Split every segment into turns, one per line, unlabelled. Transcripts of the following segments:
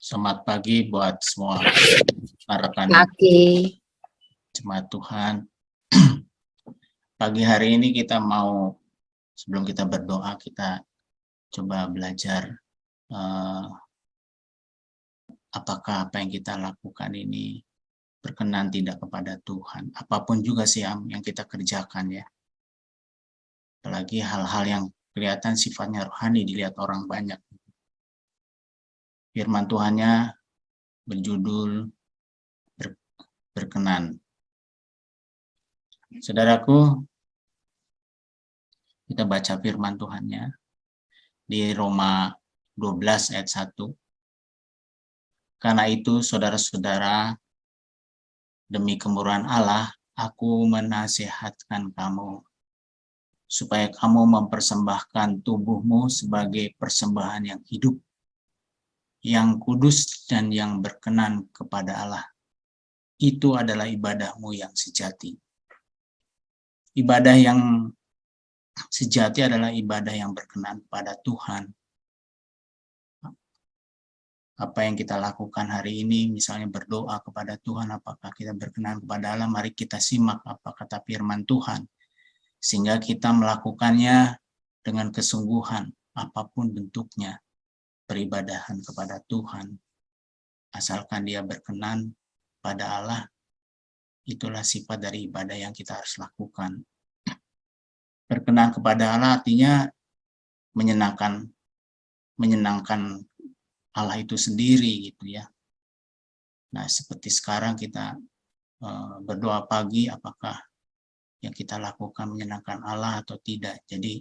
Selamat pagi buat semua rekan
Oke.
jemaat Tuhan. Pagi hari ini kita mau, sebelum kita berdoa, kita coba belajar apakah apa yang kita lakukan ini berkenan tidak kepada Tuhan. Apapun juga sih yang kita kerjakan ya. Apalagi hal-hal yang kelihatan sifatnya rohani dilihat orang banyak. Firman Tuhannya berjudul berkenan. Saudaraku, kita baca firman Tuhannya di Roma 12 ayat 1. Karena itu, saudara-saudara, demi kemurahan Allah, aku menasihatkan kamu, supaya kamu mempersembahkan tubuhmu sebagai persembahan yang hidup, yang kudus dan yang berkenan kepada Allah. Itu adalah ibadahmu yang sejati. Ibadah yang sejati adalah ibadah yang berkenan pada Tuhan. Apa yang kita lakukan hari ini, misalnya berdoa kepada Tuhan, apakah kita berkenan kepada Allah? Mari kita simak apa kata firman Tuhan, sehingga kita melakukannya dengan kesungguhan, apapun bentuknya, peribadahan kepada Tuhan. Asalkan dia berkenan pada Allah, itulah sifat dari ibadah yang kita harus lakukan. Berkenan kepada Allah artinya menyenangkan Allah itu sendiri gitu ya. Nah, seperti sekarang kita berdoa pagi, apakah yang kita lakukan menyenangkan Allah atau tidak. Jadi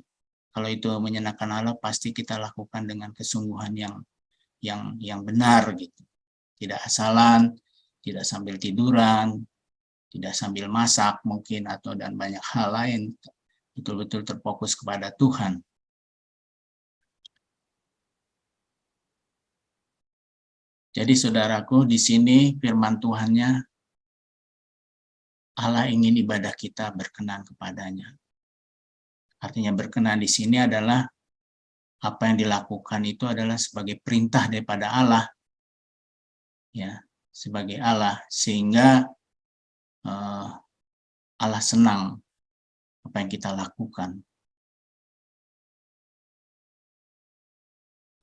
kalau itu menyenangkan Allah, pasti kita lakukan dengan kesungguhan yang benar gitu. Tidak asalan, tidak sambil tiduran, tidak sambil masak mungkin, atau dan banyak hal lain. Betul-betul terfokus kepada Tuhan. Jadi saudaraku, di sini firman Tuhannya, Allah ingin ibadah kita berkenan kepadanya. Artinya berkenan di sini adalah apa yang dilakukan itu adalah sebagai perintah daripada Allah, ya, sebagai Allah, sehingga Allah senang apa yang kita lakukan.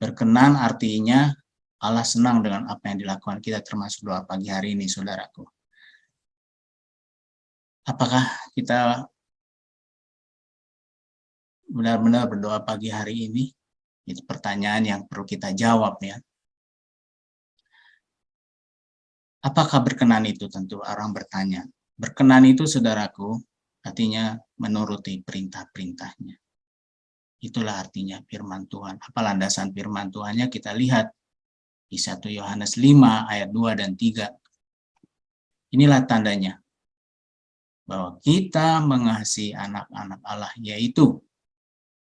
Berkenan artinya Allah senang dengan apa yang dilakukan kita, termasuk doa pagi hari ini, saudaraku. Apakah kita benar-benar berdoa pagi hari ini? Itu pertanyaan yang perlu kita jawab ya. Apakah berkenan itu? Tentu orang bertanya. Berkenan itu, saudaraku, artinya menuruti perintah-perintahnya. Itulah artinya firman Tuhan. Apa landasan firman Tuhannya? Kita lihat di 1 Yohanes 5 ayat 2 dan 3. Inilah tandanya bahwa kita mengasihi anak-anak Allah, yaitu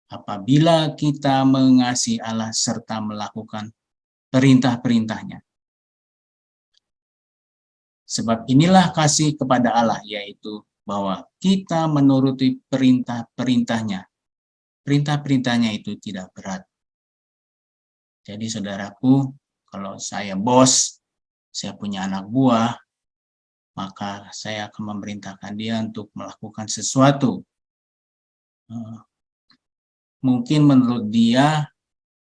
apabila kita mengasihi Allah serta melakukan perintah-perintahnya. Sebab inilah kasih kepada Allah, yaitu bahwa kita menuruti perintah-perintahnya. Perintah-perintahnya itu tidak berat. Jadi saudaraku, kalau saya bos, saya punya anak buah, maka saya akan memerintahkan dia untuk melakukan sesuatu. Mungkin menurut dia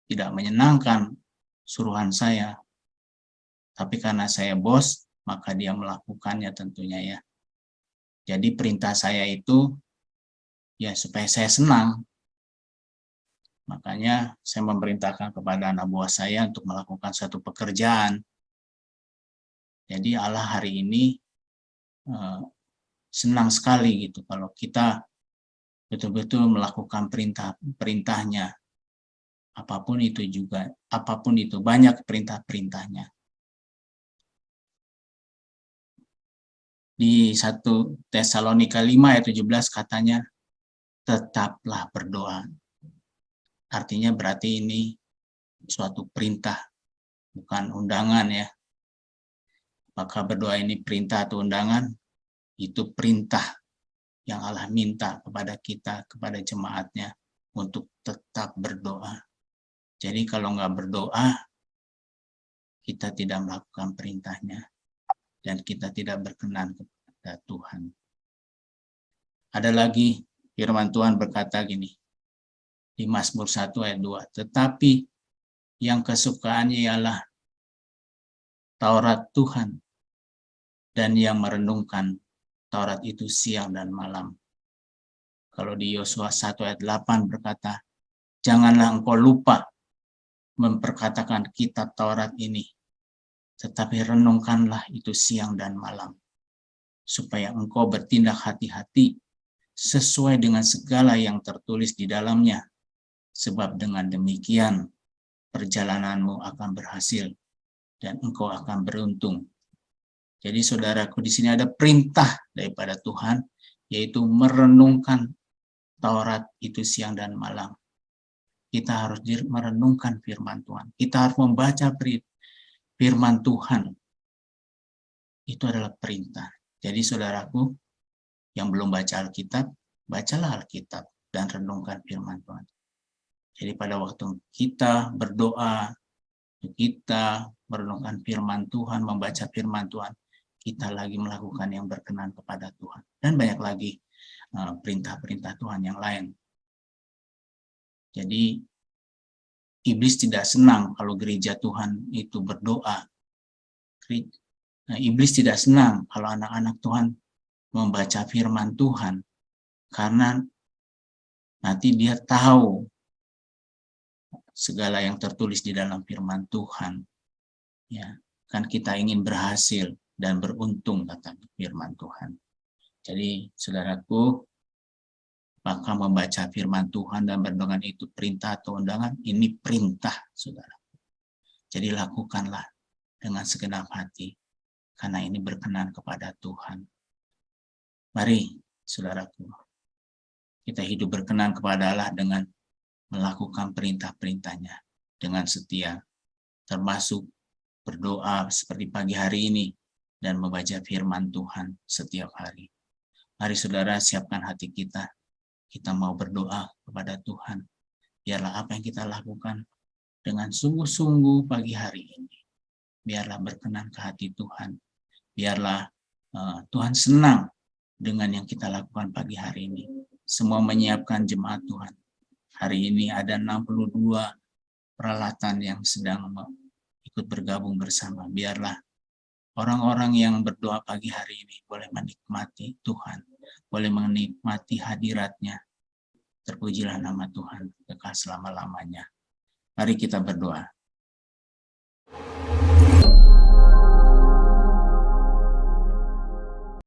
tidak menyenangkan suruhan saya, tapi karena saya bos, maka dia melakukannya tentunya ya. Jadi perintah saya itu ya supaya saya senang. Makanya saya memerintahkan kepada anak buah saya untuk melakukan satu pekerjaan. Jadi Allah hari ini senang sekali gitu kalau kita betul-betul melakukan perintahnya. Apapun itu juga, apapun itu, banyak perintah-perintahnya. Di 1 Tesalonika 5 ayat 17 katanya, tetaplah berdoa. Artinya berarti ini suatu perintah, bukan undangan ya. Apakah berdoa ini perintah atau undangan? Itu perintah yang Allah minta kepada kita, kepada jemaatnya, untuk tetap berdoa. Jadi kalau nggak berdoa, kita tidak melakukan perintahnya, dan kita tidak berkenan kepada Tuhan. Ada lagi firman Tuhan berkata gini, di Mazmur 1 ayat 2, tetapi yang kesukaannya ialah Taurat Tuhan, dan yang merenungkan Taurat itu siang dan malam. Kalau di Yosua 1 ayat 8 berkata, janganlah engkau lupa memperkatakan kitab Taurat ini, tetapi renungkanlah itu siang dan malam, supaya engkau bertindak hati-hati sesuai dengan segala yang tertulis di dalamnya, sebab dengan demikian perjalananmu akan berhasil dan engkau akan beruntung. Jadi saudaraku, di sini ada perintah daripada Tuhan, yaitu merenungkan Taurat itu siang dan malam. Kita harus merenungkan firman Tuhan. Kita harus membaca firman Tuhan. Itu adalah perintah. Jadi saudaraku, yang belum baca Alkitab, bacalah Alkitab dan renungkan firman Tuhan. Jadi pada waktu kita berdoa, kita merenungkan firman Tuhan, membaca firman Tuhan, kita lagi melakukan yang berkenan kepada Tuhan. Dan banyak lagi perintah-perintah Tuhan yang lain. Jadi iblis tidak senang kalau gereja Tuhan itu berdoa. Iblis tidak senang kalau anak-anak Tuhan membaca firman Tuhan, karena nanti dia tahu segala yang tertulis di dalam firman Tuhan. Ya, kan kita ingin berhasil dan beruntung, kata firman Tuhan. Jadi saudaraku, maka membaca firman Tuhan dan berdoa itu perintah atau undangan? Ini perintah, saudara. Jadi lakukanlah dengan segenap hati, karena ini berkenan kepada Tuhan. Mari, saudaraku, kita hidup berkenan kepada Allah dengan melakukan perintah-perintahnya dengan setia, termasuk berdoa seperti pagi hari ini dan membaca firman Tuhan setiap hari. Mari saudara, siapkan hati kita. Kita mau berdoa kepada Tuhan. Biarlah apa yang kita lakukan dengan sungguh-sungguh pagi hari ini, biarlah berkenan ke hati Tuhan. Biarlah Tuhan senang dengan yang kita lakukan pagi hari ini. Semua menyiapkan jemaat Tuhan. Hari ini ada 62 peralatan yang sedang ikut bergabung bersama. Biarlah orang-orang yang berdoa pagi hari ini boleh menikmati Tuhan, boleh menikmati hadirat-Nya. Terpujilah nama Tuhan kekal selama-lamanya. Mari kita berdoa.